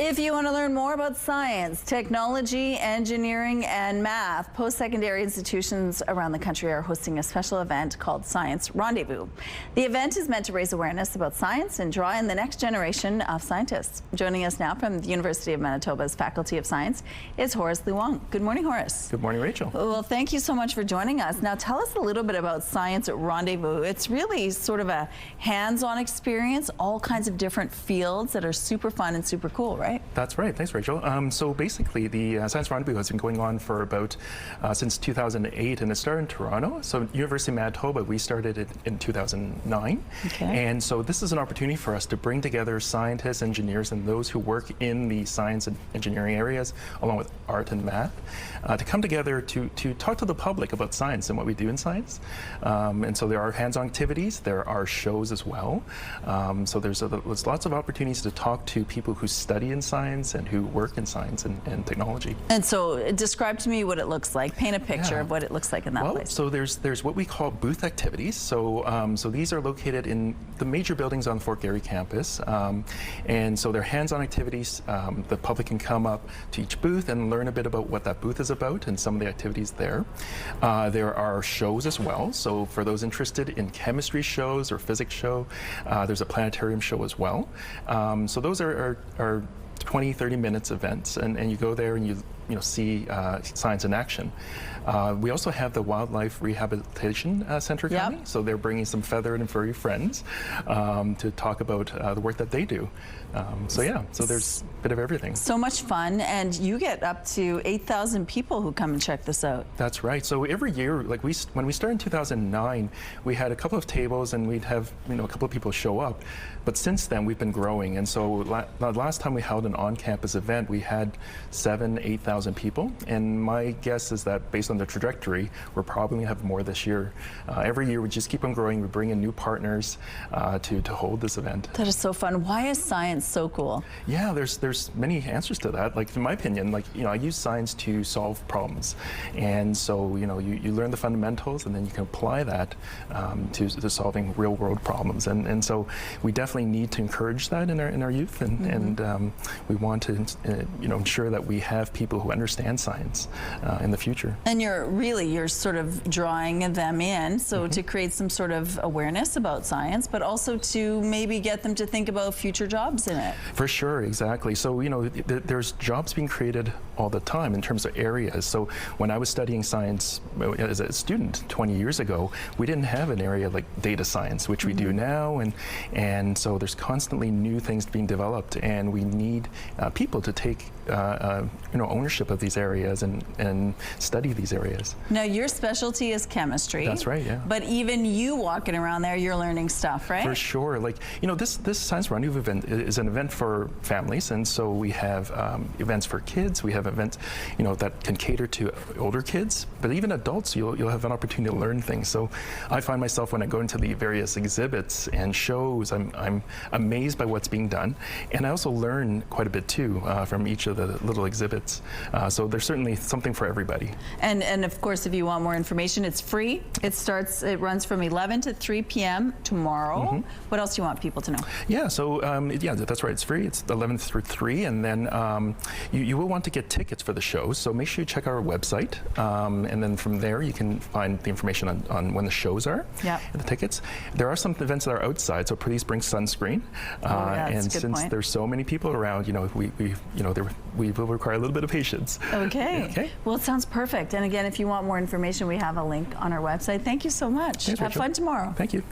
If you want to learn more about science, technology, engineering, and math, post-secondary institutions around the country are hosting a special event called Science Rendezvous. The event is meant to raise awareness about science and draw in the next generation of scientists. Joining us now from the University of Manitoba's Faculty of Science is Horace Luong. Good morning, Horace. Good morning, Rachel. Well, thank you so much for joining us. Now, tell us a little bit about Science Rendezvous. It's really sort of a hands-on experience, all kinds of different fields that are super fun and super cool, right? That's right. Thanks, Rachel. So basically, the Science Rendezvous has been going on for about since 2008, and it started in Toronto. So University of Manitoba, we started it in 2009. Okay. And so this is an opportunity for us to bring together scientists, engineers, and those who work in the science and engineering areas, along with art and math, to come together to talk to the public about science and what we do in science. And so there are hands-on activities. There are shows as well. So there's lots of opportunities to talk to people who study in science and who work in science and technology. And so describe to me what it looks like. Paint a picture of what it looks like in that place. So there's what we call booth activities. So so these are located in the major buildings on Fort Garry campus. And so they're hands-on activities. The public can come up to each booth and learn a bit about what that booth is about and some of the activities there. There are shows as well. So for those interested in chemistry shows or physics show, there's a planetarium show as well. So those are 20, 30 minutes events, and you go there and you see science in action. We also have the Wildlife Rehabilitation Center coming, so they're bringing some feathered and furry friends to talk about the work that they do. So there's a bit of everything. So much fun, and you get up to 8,000 people who come and check this out. That's right. So every year, like when we started in 2009, we had a couple of tables and we'd have a couple of people show up. But since then, we've been growing, and so the last time we held an on-campus event, we had 7,000 to 8,000 people, and my guess is that based on the trajectory, we're probably going to have more this year. Every year, we just keep on growing. We bring in new partners to hold this event. That is so fun. Why is science so cool? Yeah, there's many answers to that. Like in my opinion, I use science to solve problems, and so you learn the fundamentals, and then you can apply that to solving real-world problems. And so we definitely need to encourage that in our youth, and we want to ensure that we have people who understand science in the future. And you're sort of drawing them in, so to create some sort of awareness about science, but also to maybe get them to think about future jobs in it. For sure, exactly. So there's jobs being created all the time in terms of areas. So when I was studying science as a student 20 years ago, we didn't have an area like data science, which we do now, and so there's constantly new things being developed, and we need people to take ownership of these areas and study these areas. Now, your specialty is chemistry. That's right, yeah. But even you walking around there, you're learning stuff, right? For sure. Like, this Science Rendezvous event is an event for families, and so we have events for kids. We have events, that can cater to older kids, but even adults, you'll have an opportunity to learn things. So I find myself when I go into the various exhibits and shows, I'm amazed by what's being done, and I also learn quite a bit too from each of the little exhibits. So there's certainly something for everybody. And of course, if you want more information, it's free. It runs from 11 to 3 p.m. tomorrow. What else do you want people to know? Yeah, so yeah, that's right. It's free. It's 11 through 3, and then you will want to get tickets for the shows. So make sure you check our website, and then from there you can find the information on when the shows are. Yeah. And the tickets. There are some events that are outside, so please bring sunscreen. And since there's so many people around, we will require a little bit of patience. Okay. Okay. Well, it sounds perfect. And again, if you want more information, we have a link on our website. Thank you so much. Thanks, Have Rachel. fun tomorrow. Thank you.